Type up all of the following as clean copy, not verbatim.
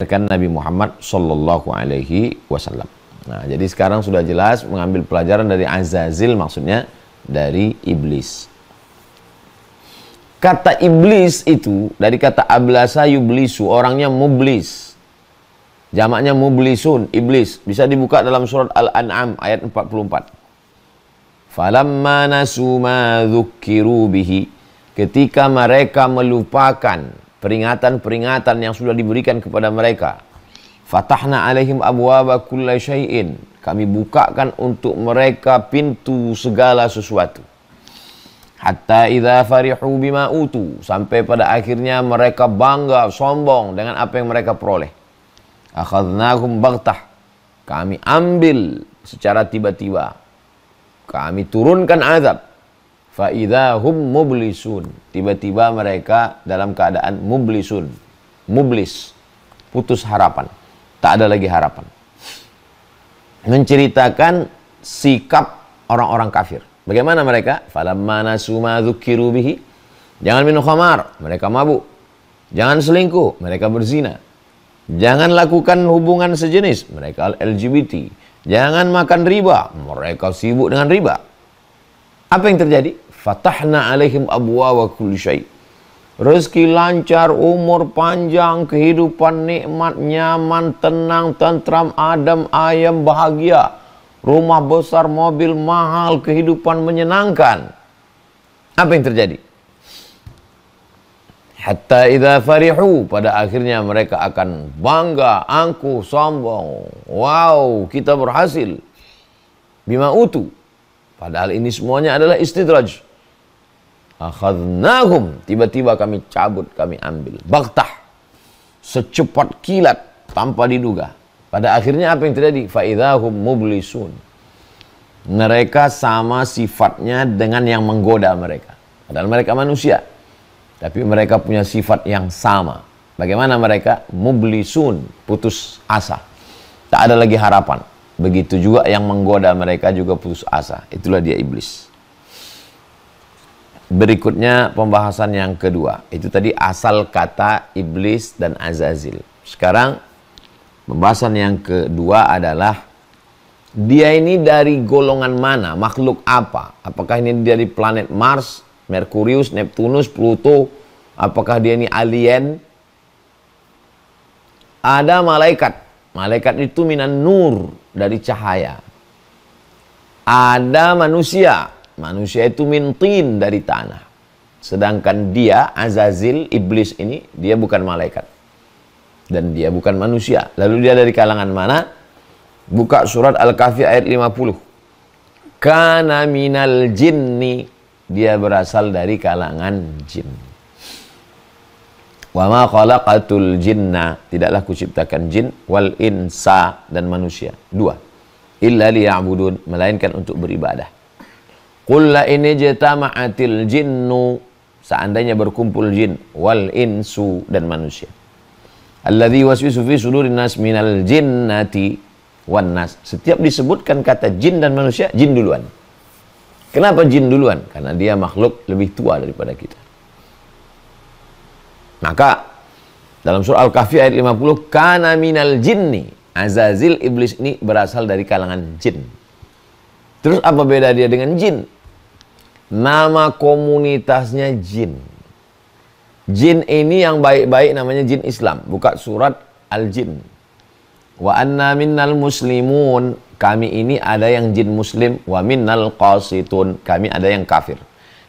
Kan Nabi Muhammad Sallallahu Alaihi Wasallam. Nah, jadi sekarang sudah jelas mengambil pelajaran dari Azazil, maksudnya dari iblis. Kata iblis itu dari kata ablasa yublisu, orangnya mublis. Jamaknya mublisun, iblis. Bisa dibuka dalam surat Al-An'am ayat 44. Falamma nasu ma dzukkiru bihi, ketika mereka melupakan peringatan-peringatan yang sudah diberikan kepada mereka, fatahna alaihim abwaba kulla syai'in, kami bukakan untuk mereka pintu segala sesuatu. Hatta idza farihu bima utu, sampai pada akhirnya mereka bangga, sombong dengan apa yang mereka peroleh. Akhadnahum baghtah, kami ambil secara tiba-tiba, kami turunkan azab. Fa idza hum mublisun, tiba-tiba mereka dalam keadaan mublisun, mublis, putus harapan, tak ada lagi harapan. Menceritakan sikap orang-orang kafir. Bagaimana mereka? Falamma nasu ma dzukkiru bihi, jangan minum khamar, mereka mabuk. Jangan selingkuh, mereka berzina. Jangan lakukan hubungan sejenis, mereka LGBT. Jangan makan riba, mereka sibuk dengan riba. Apa yang terjadi? Fatahna alaihim abwaaba kulli syai'. Rezeki lancar, umur panjang, kehidupan nikmat, nyaman, tenang, tentram, adem, ayem, bahagia. Rumah besar, mobil mahal, kehidupan menyenangkan. Apa yang terjadi? Hatta idza farihu, pada akhirnya mereka akan bangga, angkuh, sombong. Wow, kita berhasil. Bima utu. Padahal ini semuanya adalah istidraj. Akhadnahum, tiba-tiba kami cabut, kami ambil. Baghtah, secepat kilat, tanpa diduga. Pada akhirnya apa yang terjadi? Fa'idhahum mublisun. Mereka sama sifatnya dengan yang menggoda mereka. Padahal mereka manusia, tapi mereka punya sifat yang sama. Bagaimana mereka? Mublisun, putus asa. Tak ada lagi harapan. Begitu juga yang menggoda mereka juga putus asa. Itulah dia iblis. Berikutnya pembahasan yang kedua. Itu tadi asal kata iblis dan Azazil. Sekarang pembahasan yang kedua adalah dia ini dari golongan mana? Makhluk apa? Apakah ini dari planet Mars, Merkurius, Neptunus, Pluto? Apakah dia ini alien? Ada malaikat. Malaikat itu minan nur, dari cahaya. Ada manusia. Manusia itu min tin, dari tanah. Sedangkan dia, Azazil, iblis ini, dia bukan malaikat. Dan dia bukan manusia. Lalu dia dari kalangan mana? Buka surat Al-Kahfi ayat 50. Kana minal jinni, dia berasal dari kalangan jin. Wa ma khalaqatul jinna, tidaklah kuciptakan jin, wal insa, dan manusia. Dua. Illa liya'budun, melainkan untuk beribadah. Qul la in ijtama'atil jinnu, seandainya berkumpul jin, wal insu, dan manusia. Alladzi waswisu fi sudurin nas minal jinnati wan nas. Setiap disebutkan kata jin dan manusia, jin duluan. Kenapa jin duluan? Karena dia makhluk lebih tua daripada kita. Maka dalam surah Al-Kahfi ayat 50, kana minal jinni, Azazil, iblis ini berasal dari kalangan jin. Terus apa beda dia dengan jin? Nama komunitasnya jin. Jin ini yang baik-baik namanya jin Islam. Buka surat Al-Jin. Wa anna minnal muslimun, kami ini ada yang jin muslim. Wa minnal qasitun, kami ada yang kafir.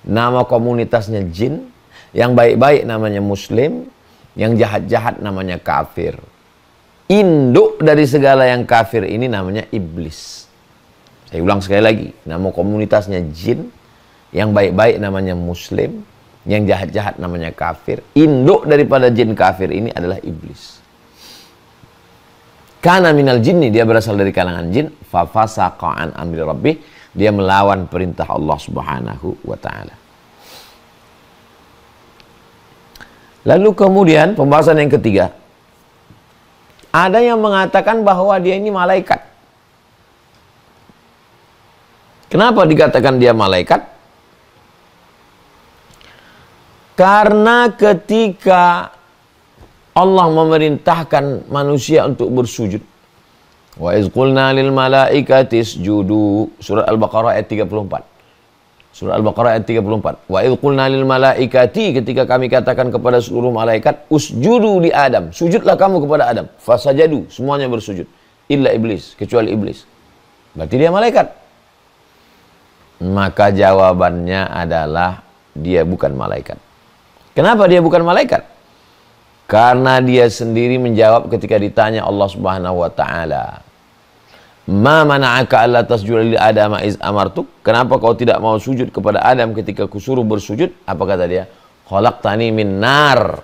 Nama komunitasnya jin. Yang baik-baik namanya muslim. Yang jahat-jahat namanya kafir. Induk dari segala yang kafir ini namanya iblis. Saya ulang sekali lagi. Nama komunitasnya jin. Yang baik-baik namanya muslim. Yang jahat-jahat namanya kafir. Induk daripada jin kafir ini adalah iblis. Kana minal jinni, dia berasal dari kalangan jin. Fafasaqa an amri rabbih, dia melawan perintah Allah Subhanahu wa ta'ala. Lalu kemudian pembahasan yang ketiga. Ada yang mengatakan bahwa dia ini malaikat. Kenapa dikatakan dia malaikat? Karena ketika Allah memerintahkan manusia untuk bersujud. Wa iz qulna lil malaikati isjudu. Surat Al-Baqarah ayat 34. Surah Al-Baqarah ayat 34. Wa idh qulna lil malaikati, ketika kami katakan kepada seluruh malaikat, usjudu li Adam, sujudlah kamu kepada Adam. Fasajadu, semuanya bersujud. Illa iblis, kecuali iblis. Berarti dia malaikat. Maka jawabannya adalah dia bukan malaikat. Kenapa dia bukan malaikat? Karena dia sendiri menjawab ketika ditanya Allah Subhanahu wa taala, "Ma mana'aka alla tasjuda li Adama iz amartuk?" Kenapa kau tidak mau sujud kepada Adam ketika kusuruh bersujud? Apa kata dia? Khalaqtani min nar.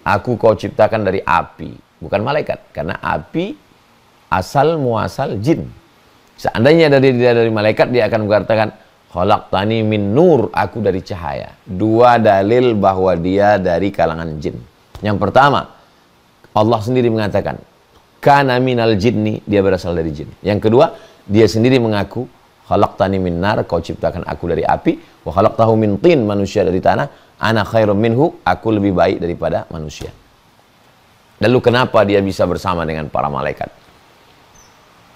Aku kau ciptakan dari api, bukan malaikat. Karena api asal muasal jin. Seandainya dia dari malaikat, dia akan mengatakan khalaqtani min nur, aku dari cahaya. Dua dalil bahwa dia dari kalangan jin. Yang pertama, Allah sendiri mengatakan kana minal jinni, dia berasal dari jin. Yang kedua, dia sendiri mengaku khalaqtani min nar, kau ciptakan aku dari api, wa khalaqtahu min tin, manusia dari tanah, ana khairum minhu, aku lebih baik daripada manusia. Lalu kenapa dia bisa bersama dengan para malaikat?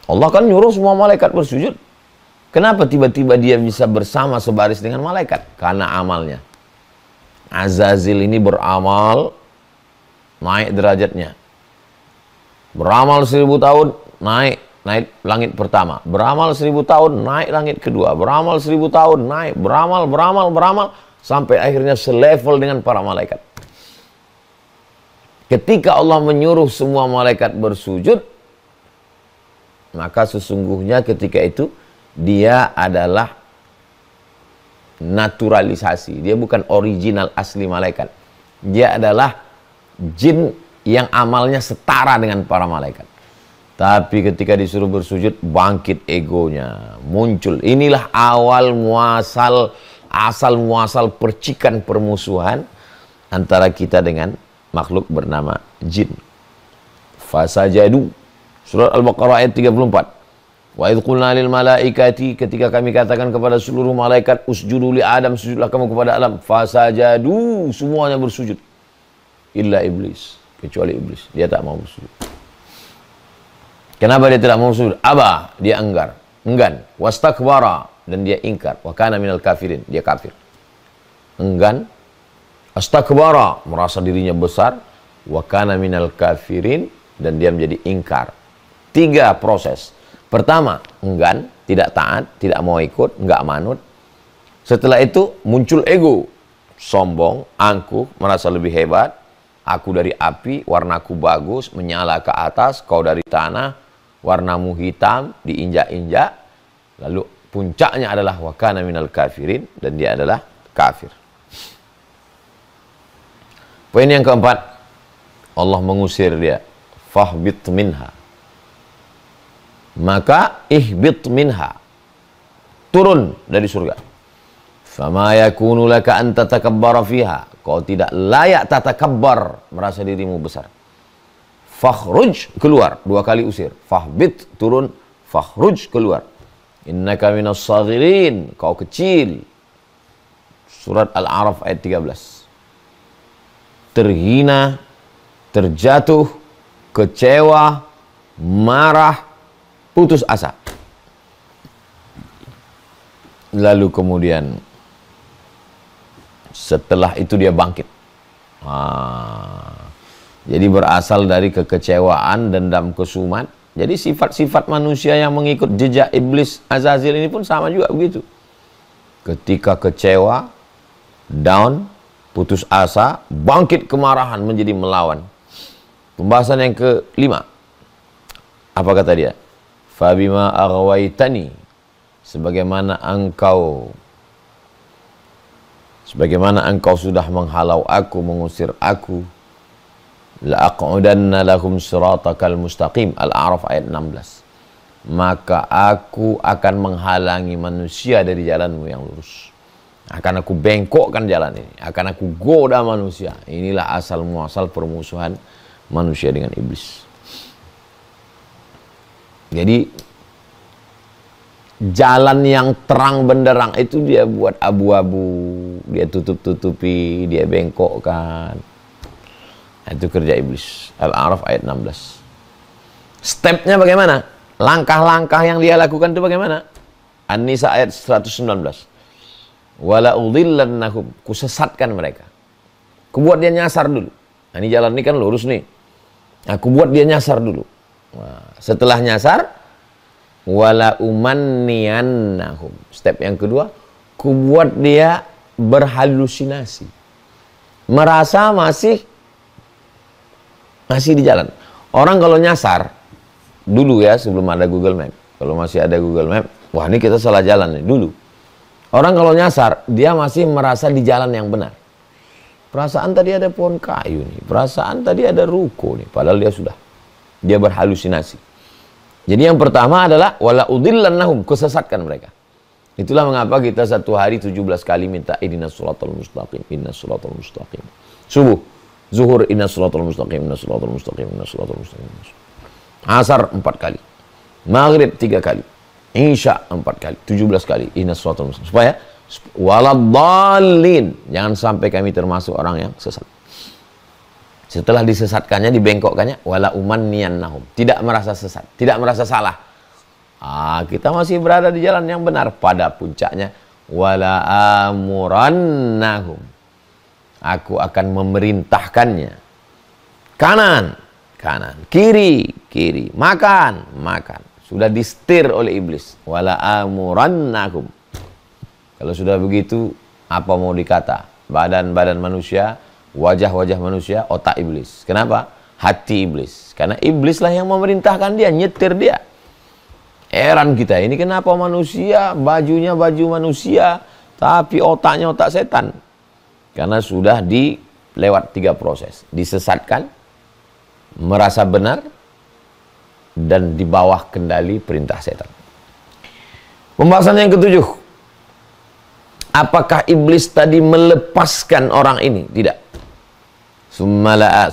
Allah kan nyuruh semua malaikat bersujud. Kenapa tiba-tiba dia bisa bersama sebaris dengan malaikat? Karena amalnya. Azazil ini beramal, naik derajatnya. Beramal 1000 tahun, naik langit pertama. Beramal 1000 tahun, naik langit kedua. Beramal 1000 tahun, naik. Beramal, sampai akhirnya selevel dengan para malaikat. Ketika Allah menyuruh semua malaikat bersujud, maka sesungguhnya ketika itu dia adalah naturalisasi. Dia bukan original asli malaikat. Dia adalah jin yang amalnya setara dengan para malaikat. Tapi ketika disuruh bersujud, bangkit egonya, muncul. Inilah asal muasal percikan permusuhan antara kita dengan makhluk bernama jin. Fasajadu. Surat Al-Baqarah ayat 34. Wa idh qulna lil malaikati, ketika kami katakan kepada seluruh malaikat, usjudu li Adam, sujudlah kamu kepada Adam. Fasajadu, semuanya bersujud. Illa iblis, kecuali iblis, dia tak mau bersujud. Kenapa dia tidak mau bersujud? Aba, dia enggan. Wastakbara, dan dia ingkar. Wa kana minal kafirin, dia kafir. Enggan, astakbara, merasa dirinya besar. Wa kana minal kafirin, dan dia menjadi ingkar. 3 proses. Pertama, enggan, tidak taat, tidak mau ikut, enggak manut. Setelah itu muncul ego, sombong, angkuh, merasa lebih hebat. Aku dari api, warnaku bagus, menyala ke atas, kau dari tanah, warnamu hitam, diinjak-injak. Lalu puncaknya adalah wa kana minal kafirin, dan dia adalah kafir. Poin yang keempat, Allah mengusir dia. Fahbit minha. Maka ihbit minha, turun dari surga. Fama yakunu laka an tatakabbara fiha, kau tidak layak tatakabbar, merasa dirimu besar. Fakhruj, keluar, 2 kali usir. Fahbit, turun. Fakhruj, keluar. Innaka minas saghirin, kau kecil. Surat Al-A'raf ayat 13. Terhina, terjatuh, kecewa, marah, putus asa. Lalu kemudian setelah itu dia bangkit. Jadi berasal dari kekecewaan, dendam, kesumat. Jadi sifat-sifat manusia yang mengikut jejak iblis Azazil ini pun sama juga begitu. Ketika kecewa, down, putus asa, bangkit kemarahan menjadi melawan. Pembahasan yang kelima. Apa kata dia? Fabima aghwaitani, sebagaimana engkau sudah menghalau aku, mengusir aku, la aq'udanna lahum siratakal mustaqim. Al-A'raf ayat 16. Maka aku akan menghalangi manusia dari jalanmu yang lurus. Akan aku bengkokkan jalan ini, akan aku goda manusia. Inilah asal muasal permusuhan manusia dengan iblis. Jadi jalan yang terang benderang itu dia buat abu-abu, dia tutup-tutupi, dia bengkokkan. Itu kerja iblis. Al-A'raf ayat 16. Stepnya bagaimana? Langkah-langkah yang dia lakukan itu bagaimana? An-Nisa ayat 119. Wala udhillannahum, kusesatkan mereka. Kubuat dia nyasar dulu. Nah, ini jalan ini kan lurus nih. Nah, kubuat dia nyasar dulu. Nah, setelah nyasar, wala umanniyannahum. Step yang kedua, kubuat dia berhalusinasi. Merasa masih di jalan. Orang kalau nyasar, dulu ya sebelum ada Google Map. Kalau masih ada Google Map, wah ini kita salah jalan nih, dulu. Orang kalau nyasar, dia masih merasa di jalan yang benar. Perasaan tadi ada pohon kayu nih, perasaan tadi ada ruko nih, padahal dia berhalusinasi. Jadi yang pertama adalah wala udhillannahum, kesesatkan mereka. Itulah mengapa kita satu hari 17 kali minta ihdinas shiratal mustaqim, ihdinas shiratal mustaqim. Subuh, zuhur ihdinas shiratal mustaqim, ihdinas shiratal mustaqim, ihdinas shiratal mustaqim. Asar 4 kali. Maghrib 3 kali. Isya 4 kali, 17 kali ihdinas shiratal mustaqim. Supaya waladhdallin, jangan sampai kami termasuk orang yang sesat. Setelah disesatkannya, dibengkokkannya, wala umanniyannahum, tidak merasa sesat, tidak merasa salah. Kita masih berada di jalan yang benar. Pada puncaknya, wala amurannahum, aku akan memerintahkannya. Kanan, kiri, makan. Sudah disetir oleh iblis. Wala amurannahum. Kalau sudah begitu, apa mau dikata? Badan-badan manusia, wajah-wajah manusia, otak iblis. Kenapa? Hati iblis. Karena iblislah yang memerintahkan dia, nyetir dia. Heran kita, ini kenapa manusia, bajunya baju manusia, tapi otaknya otak setan? Karena sudah lewat 3 proses. Disesatkan, merasa benar, dan di bawah kendali perintah setan. Pembahasan yang ke-7. Apakah iblis tadi melepaskan orang ini? Tidak.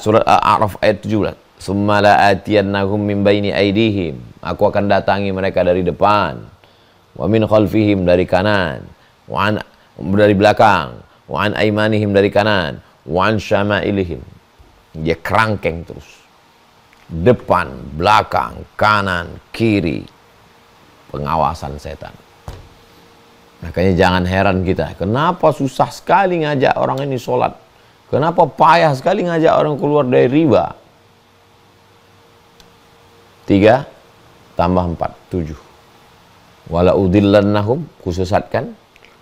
Surat Al-A'raf ayat 17. Summala atiyannahum min baini aidihim. Aku akan datangi mereka dari depan. Wa min khalfihim, dari kanan. Dari belakang. Wa an aimanihim, dari kanan. Wa an syama'ilihim. Dia kerangkeng terus. Depan, belakang, kanan, kiri. Pengawasan setan. Makanya jangan heran kita. Kenapa susah sekali ngajak orang ini sholat? Kenapa payah sekali ngajak orang keluar dari riba? 3 tambah 4, 7. Wala udhillannahum, kusesatkan.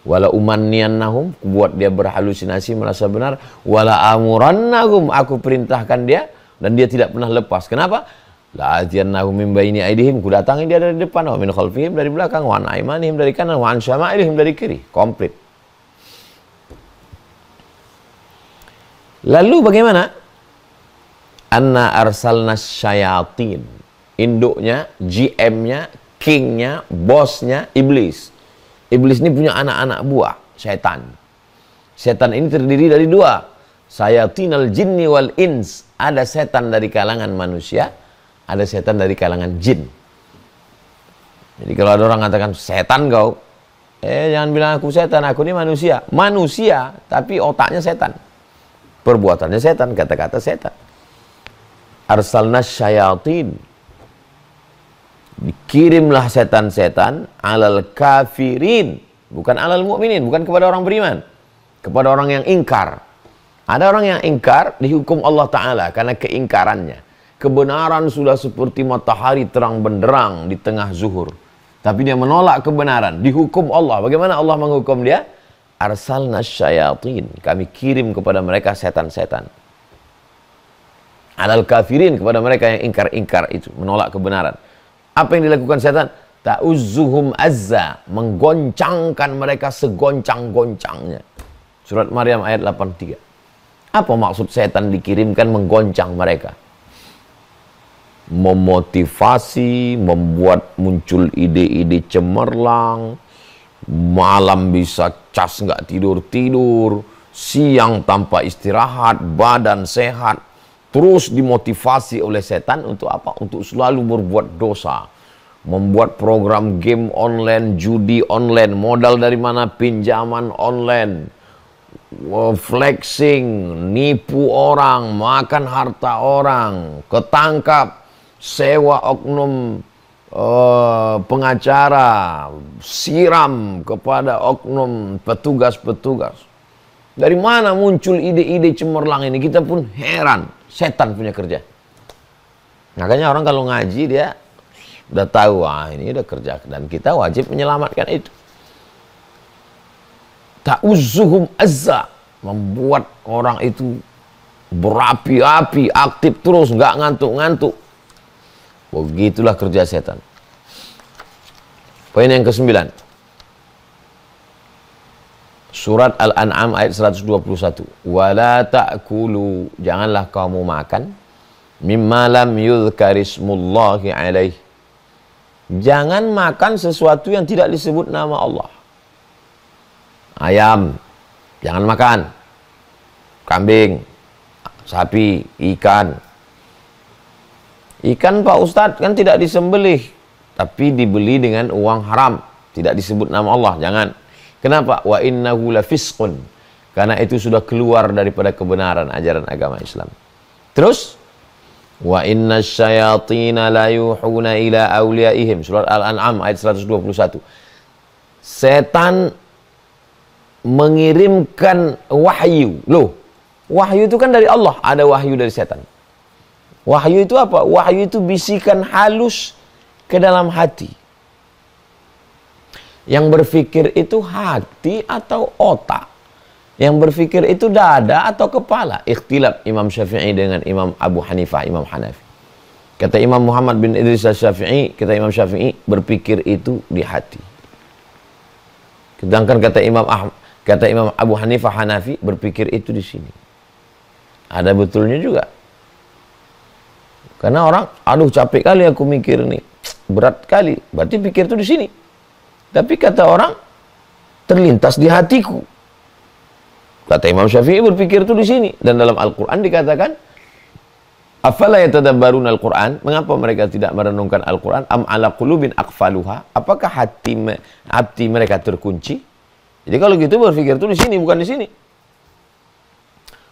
Wala umanniyannahum, kubuat dia berhalusinasi, merasa benar. Wala amurannahum, aku perintahkan dia, dan dia tidak pernah lepas. Kenapa? La atiyannahum min baini aidihim, ku datangi dia dari depan, wa min khalfihim, dari belakang, wa an aimanihim, dari kanan, wa an syama'ilihim, dari kiri. Komplit. Lalu bagaimana? Anna arsalna syayatin. Induknya, GM-nya, king-nya, bosnya, iblis. Iblis ini punya anak-anak buah, setan. Setan ini terdiri dari 2. Sayatinal jinni wal ins. Ada setan dari kalangan manusia, ada setan dari kalangan jin. Jadi kalau ada orang katakan, setan kau, jangan bilang aku setan, aku ini manusia. Manusia, tapi otaknya setan. Perbuatannya setan, kata-kata setan. Arsalna syayatin. Dikirimlah setan-setan alal kafirin. Bukan alal mu'minin, bukan kepada orang beriman. Kepada orang yang ingkar. Ada orang yang ingkar, dihukum Allah Ta'ala karena keingkarannya. Kebenaran sudah seperti matahari terang benderang di tengah zuhur. Tapi dia menolak kebenaran. Dihukum Allah. Bagaimana Allah menghukum dia? Arsalna syayatin. Kami kirim kepada mereka setan-setan. Alal kafirin, kepada mereka yang ingkar-ingkar itu. Menolak kebenaran. Apa yang dilakukan setan? Ta'uzzuhum azza. Menggoncangkan mereka segoncang-goncangnya. Surat Maryam ayat 83. Apa maksud setan dikirimkan menggoncang mereka? Memotivasi, membuat muncul ide-ide cemerlang, malam bisa cas nggak tidur-tidur, siang tanpa istirahat, badan sehat, terus dimotivasi oleh setan untuk apa? Untuk selalu berbuat dosa, membuat program game online, judi online, modal dari mana? Pinjaman online, flexing, nipu orang, makan harta orang, ketangkap, sewa oknum pengacara, siram kepada oknum petugas-petugas. Dari mana muncul ide-ide cemerlang ini? Kita pun heran. Setan punya kerja. Makanya orang kalau ngaji dia udah tahu, ini udah kerja, dan kita wajib menyelamatkan itu. Ta'uzzuhum azza, membuat orang itu berapi-api, aktif terus, nggak ngantuk-ngantuk. Begitulah kerja setan. Poin yang ke-9. Surat Al-An'am ayat 121. Wala ta'kulu, janganlah kamu makan mimma lam yudhkarismullahi alaih. Jangan makan sesuatu yang tidak disebut nama Allah. Ayam, jangan makan. Kambing, sapi, ikan. Ikan Pak Ustadz kan tidak disembelih, tapi dibeli dengan uang haram. Tidak disebut nama Allah, jangan. Kenapa? Wa innahu lafisqun. Karena itu sudah keluar daripada kebenaran ajaran agama Islam. Terus, wa inna syayatina la yuhuna ila awliyaihim. Surat Al-An'am ayat 121. Setan mengirimkan wahyu. Loh, wahyu itu kan dari Allah, ada wahyu dari setan. Wahyu itu apa? Wahyu itu bisikan halus ke dalam hati. Yang berpikir itu hati atau otak? Yang berpikir itu dada atau kepala? Ikhtilaf Imam Syafi'i dengan Imam Abu Hanifah, Imam Hanafi. Kata Imam Muhammad bin Idris Syafi'i, kata Imam Syafi'i, berpikir itu di hati. Sedangkan kata Imam Abu Hanifah Hanafi, berpikir itu di sini. Ada betulnya juga. Karena orang, aduh capek kali aku mikir nih, berat kali, berarti pikir itu di sini. Tapi kata orang, terlintas di hatiku. Kata Imam Syafi'i, berpikir itu di sini. Dan dalam Al-Quran dikatakan, afala yatadabbarun Al-Quran, mengapa mereka tidak merenungkan Al-Quran? Am ala qulubin aqfaluha, apakah hati mereka terkunci? Jadi kalau gitu berpikir itu di sini, bukan di sini.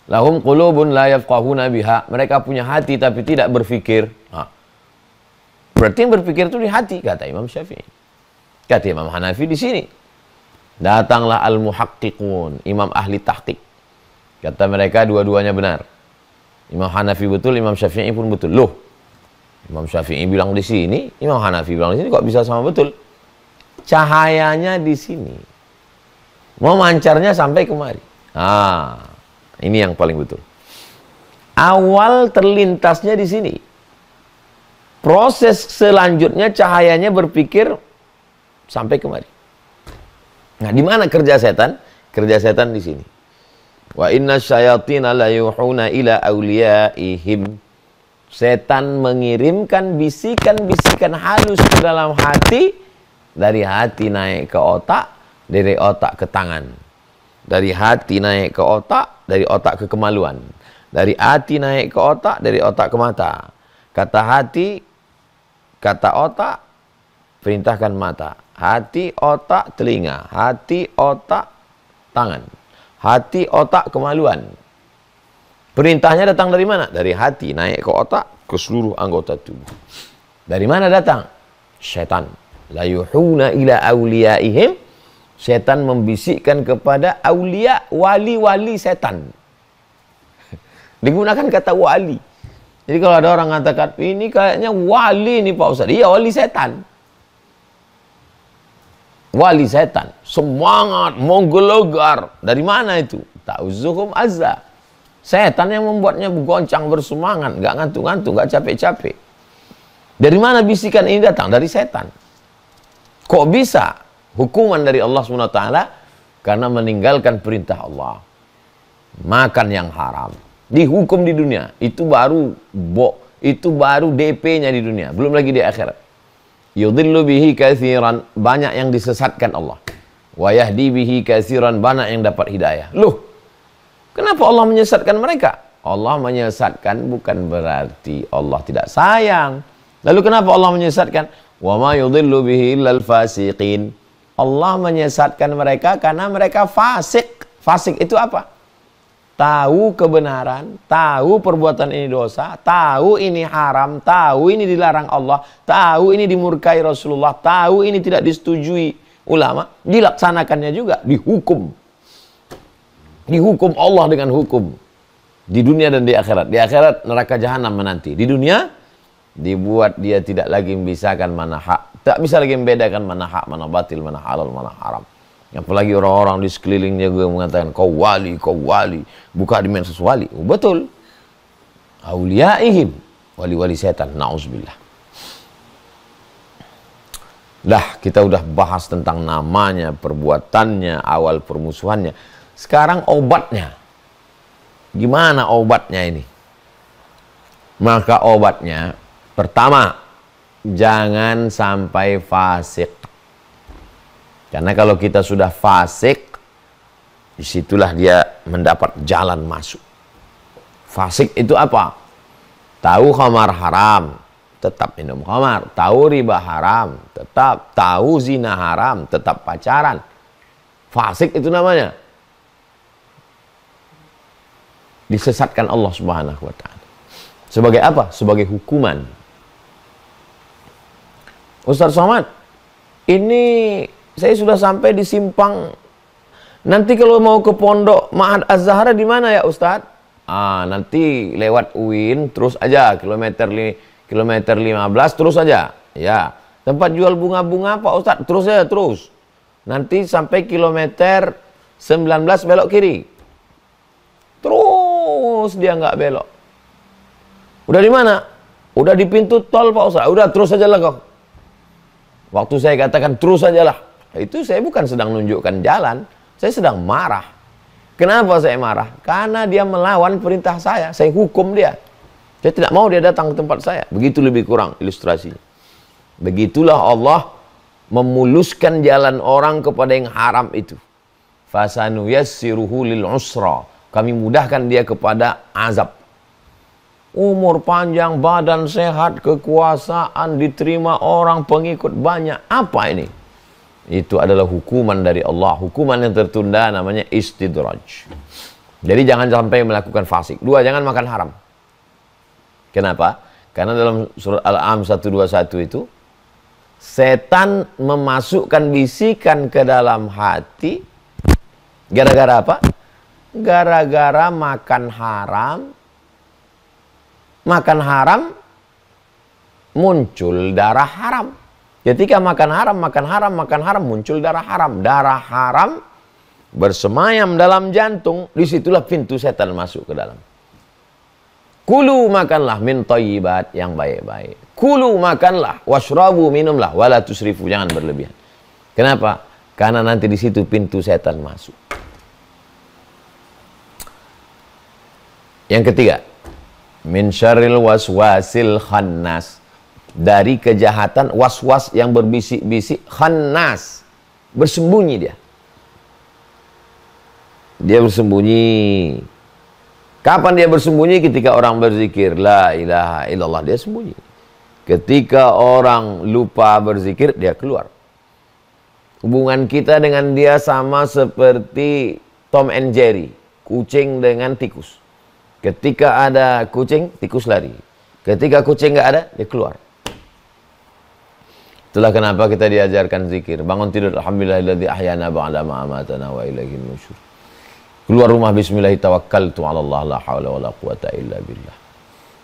Lahum qulubun la yafqahuna biha, mereka punya hati tapi tidak berpikir. Berarti yang berpikir itu di hati, kata Imam Syafi'i. Kata Imam Hanafi di sini. Datanglah al-muhaqqiqun, imam ahli tahqiq. Kata mereka dua-duanya benar. Imam Hanafi betul, Imam Syafi'i pun betul. Loh, Imam Syafi'i bilang di sini, Imam Hanafi bilang di sini, kok bisa sama betul? Cahayanya di sini. Memancarnya sampai kemari. Ini yang paling betul. Awal terlintasnya di sini. Proses selanjutnya cahayanya berpikir sampai kemari. Nah, di mana kerja setan? Kerja setan di sini. Wa inna syayatina la yuhuna ila awliyaihim. Setan mengirimkan bisikan-bisikan halus ke dalam hati, dari hati naik ke otak, dari otak ke tangan. Dari hati naik ke otak, dari otak ke kemaluan. Dari hati naik ke otak, dari otak ke mata. Kata hati, kata otak, perintahkan mata. Hati, otak, telinga. Hati, otak, tangan. Hati, otak, kemaluan. Perintahnya datang dari mana? Dari hati, naik ke otak, ke seluruh anggota tubuh. Dari mana datang? Syaitan. La yuhuna ila awliyaihim. Syaitan membisikkan kepada aulia, wali-wali setan. Digunakan kata wali. Jadi kalau ada orang mengatakan, ini kayaknya wali nih Pak Ustaz. Iya, wali setan. Wali setan, semangat, menggelegar. Dari mana itu? Ta'uzuhum azza. Setan yang membuatnya bergoncang, bersemangat, nggak ngantuk-ngantuk, nggak capek-capek. Dari mana bisikan ini datang? Dari setan. Kok bisa? Hukuman dari Allah SWT karena meninggalkan perintah Allah. Makan yang haram. Dihukum di dunia. Itu baru DP-nya di dunia. Belum lagi di akhirat. Yudhillu bihi katsiran, banyak yang disesatkan Allah. Wa yahdi bihi katsiran, banyak yang dapat hidayah. Loh, kenapa Allah menyesatkan mereka? Allah menyesatkan bukan berarti Allah tidak sayang. Lalu kenapa Allah menyesatkan? Wa ma yudhillu bihi illal fasiqin. Allah menyesatkan mereka karena mereka fasik. Fasik itu apa? Tahu kebenaran, tahu perbuatan ini dosa, tahu ini haram, tahu ini dilarang Allah, tahu ini dimurkai Rasulullah, tahu ini tidak disetujui ulama, dilaksanakannya juga, dihukum. Dihukum Allah dengan hukum. Di dunia dan di akhirat. Di akhirat neraka jahanam menanti. Di dunia dibuat dia tidak lagi memisahkan mana hak, tak bisa lagi membedakan mana hak, mana batil, mana halal, mana haram. Apalagi orang-orang di sekelilingnya juga mengatakan kau wali, buka di medsos wali. Betul. Auliyaihim, wali-wali setan, na'udzubillah. Dah, kita udah bahas tentang namanya, perbuatannya, awal permusuhannya. Sekarang obatnya. Gimana obatnya ini? Maka obatnya, pertama, jangan sampai fasik. Karena kalau kita sudah fasik, disitulah dia mendapat jalan masuk. Fasik itu apa? Tahu khamar haram, tetap minum khamar. Tahu riba haram, tetap. Tahu zina haram, tetap pacaran. Fasik itu namanya. Disesatkan Allah Subhanahu wa ta'ala. Sebagai apa? Sebagai hukuman. Ustaz Somad, ini saya sudah sampai di simpang. Nanti kalau mau ke pondok Ma'had Az-Zahra di mana ya Ustaz? Nanti lewat UIN terus aja kilometer 15 terus aja. Ya. Tempat jual bunga-bunga Pak Ustaz, terus aja terus. Nanti sampai kilometer 19 belok kiri. Terus dia nggak belok. Udah di mana? Udah di pintu tol Pak Ustaz. Udah terus aja lah kau. Waktu saya katakan terus aja lah. Itu saya bukan sedang menunjukkan jalan, saya sedang marah. Kenapa saya marah? Karena dia melawan perintah saya hukum dia. Saya tidak mau dia datang ke tempat saya. Begitu lebih kurang ilustrasinya. Begitulah Allah memuluskan jalan orang kepada yang haram itu. Fasanu yassiruhu lil usra. Kami mudahkan dia kepada azab. Umur panjang, badan sehat, kekuasaan, diterima orang, pengikut banyak. Apa ini? Itu adalah hukuman dari Allah. Hukuman yang tertunda namanya istidraj. Jadi jangan sampai melakukan fasik. 2, jangan makan haram. Kenapa? Karena dalam surat Al-An'am 121 itu, setan memasukkan bisikan ke dalam hati. Gara-gara apa? Gara-gara makan haram. Makan haram, muncul darah haram. Ketika makan haram, muncul darah haram. Darah haram bersemayam dalam jantung, disitulah pintu setan masuk ke dalam. Kulu makanlah min thayyibat, yang baik-baik. Kulu makanlah, washrabu minumlah, wala tusrifu, jangan berlebihan. Kenapa? Karena nanti di situ pintu setan masuk. Yang ketiga, min syarril waswasil khannas. Dari kejahatan was-was yang berbisik-bisik, khannas, bersembunyi dia. Dia bersembunyi. Kapan dia bersembunyi? Ketika orang berzikir la ilaha illallah, dia sembunyi. Ketika orang lupa berzikir, dia keluar. Hubungan kita dengan dia sama seperti Tom and Jerry, kucing dengan tikus. Ketika ada kucing, tikus lari. Ketika kucing nggak ada, dia keluar. Itulah kenapa kita diajarkan zikir. Bangun tidur, alhamdulillahilladzi ahyana ba'da ma amatana wa ilaihin nusyur. Keluar rumah, bismillahi tawakkaltu 'ala Allah, la haula wala quwata illa billah.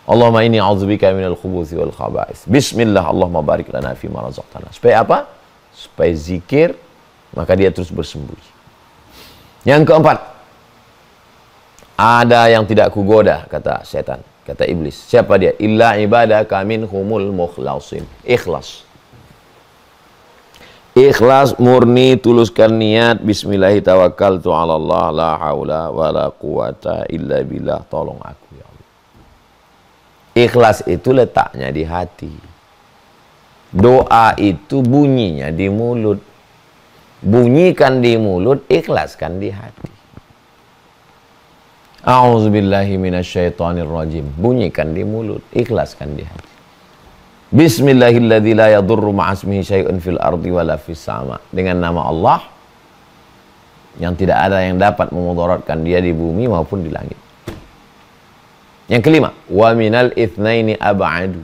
Allahumma inni a'udzubika minal khubuthi wal khaba'is. Bismillah, Allahumma barik lana fi ma razaqtana. Supaya apa? Supaya zikir, maka dia terus bersembunyi. Yang keempat, ada yang tidak kugoda, kata setan, kata iblis. Siapa dia? Illa ibadaka minhumul mukhlasin. Ikhlas. Ikhlas, murni, tuluskan niat. Bismillahi tawakkaltu 'ala Allah, la haula wala quwata illa billah. Tolong aku ya Allah. Ikhlas itu letaknya di hati. Doa itu bunyinya di mulut. Bunyikan di mulut, ikhlaskan di hati. A'udzubillahi minasyaitonirrajim. Bunyikan di mulut, ikhlaskan di hati. Bismillahilladzi la yadurru ma'asmihi syai'un fil ardi wala fis sama. Dengan nama Allah yang tidak ada yang dapat memudaratkan dia di bumi maupun di langit. Yang kelima, wa minal itsnaini ab'adu.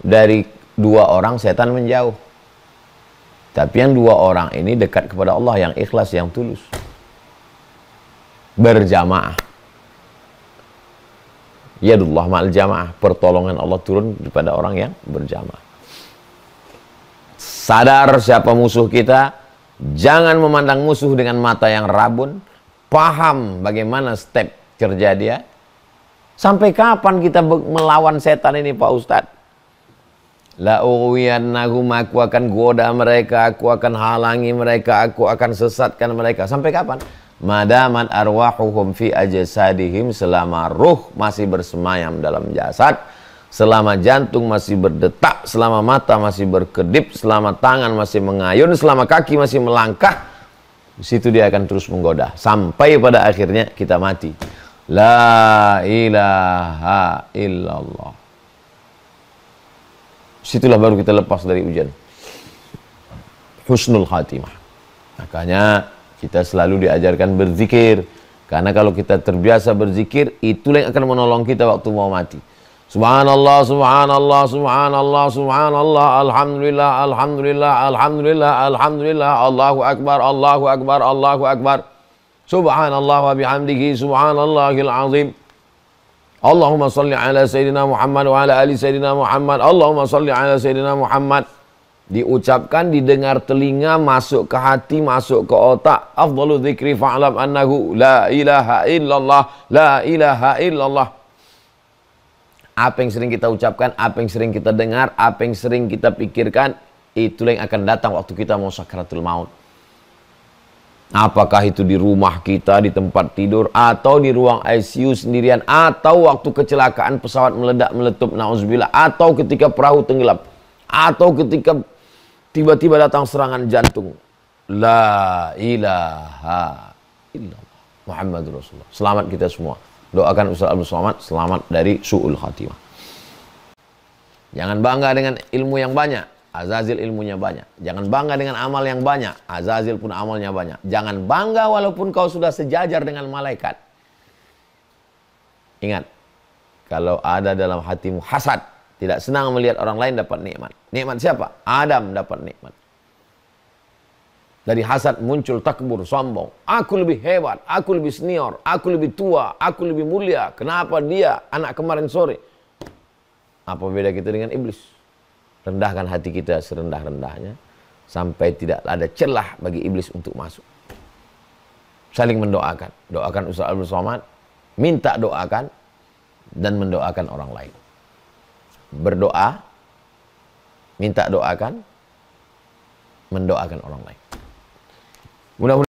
Dari dua orang setan menjauh. Tapi yang dua orang ini dekat kepada Allah, yang ikhlas, yang tulus. Berjamaah. Yadullah ma'al jamaah. Pertolongan Allah turun kepada orang yang berjamaah. Sadar siapa musuh kita. Jangan memandang musuh dengan mata yang rabun. Paham bagaimana step kerja dia. Sampai kapan kita melawan setan ini, Pak Ustadz? La ughwiyannahum, aku akan goda mereka, aku akan halangi mereka, aku akan sesatkan mereka. Sampai kapan? Madaman arwahuhum fi ajsadihim, selama ruh masih bersemayam dalam jasad, selama jantung masih berdetak, selama mata masih berkedip, selama tangan masih mengayun, selama kaki masih melangkah, di situ dia akan terus menggoda sampai pada akhirnya kita mati. La ilaha illallah. Situlah baru kita lepas dari ujian. Husnul khatimah. Makanya kita selalu diajarkan berzikir. Karena kalau kita terbiasa berzikir, itulah yang akan menolong kita waktu mau mati. Subhanallah, subhanallah, subhanallah, subhanallah, alhamdulillah, alhamdulillah, alhamdulillah, alhamdulillah, Allahu akbar, Allahu akbar, Allahu akbar. Subhanallah wa bihamdihi, subhanallahil azim. Allahumma salli ala Sayyidina Muhammad wa ala ali Sayyidina Muhammad. Allahumma salli ala Sayyidina Muhammad. Diucapkan, didengar telinga, masuk ke hati, masuk ke otak. Afdalu dzikri fa'lam annahu la ilaha illallah, la ilaha illallah. Apa yang sering kita ucapkan, apa yang sering kita dengar, apa yang sering kita pikirkan, itulah yang akan datang waktu kita mau sakaratul maut. Apakah itu di rumah kita, di tempat tidur, atau di ruang ICU sendirian, atau waktu kecelakaan pesawat meledak, meletup, na'udzubillah, atau ketika perahu tenggelam, atau ketika tiba-tiba datang serangan jantung. La ilaha illallah Muhammadur Rasulullah. Selamat kita semua. Doakan Ustaz Abdul Somad selamat dari su'ul khatimah. Jangan bangga dengan ilmu yang banyak. Azazil ilmunya banyak. Jangan bangga dengan amal yang banyak. Azazil pun amalnya banyak. Jangan bangga walaupun kau sudah sejajar dengan malaikat. Ingat, kalau ada dalam hatimu hasad, tidak senang melihat orang lain dapat nikmat. Nikmat siapa? Adam dapat nikmat. Dari hasad muncul takbur, sombong. Aku lebih hebat, aku lebih senior, aku lebih tua, aku lebih mulia. Kenapa dia anak kemarin sore? Apa beda kita dengan iblis? Rendahkan hati kita serendah-rendahnya sampai tidak ada celah bagi iblis untuk masuk. Saling mendoakan. Doakan Ustaz Abdul Somad, minta doakan, dan mendoakan orang lain. Berdoa, minta doakan, mendoakan orang lain. Mudah-mudahan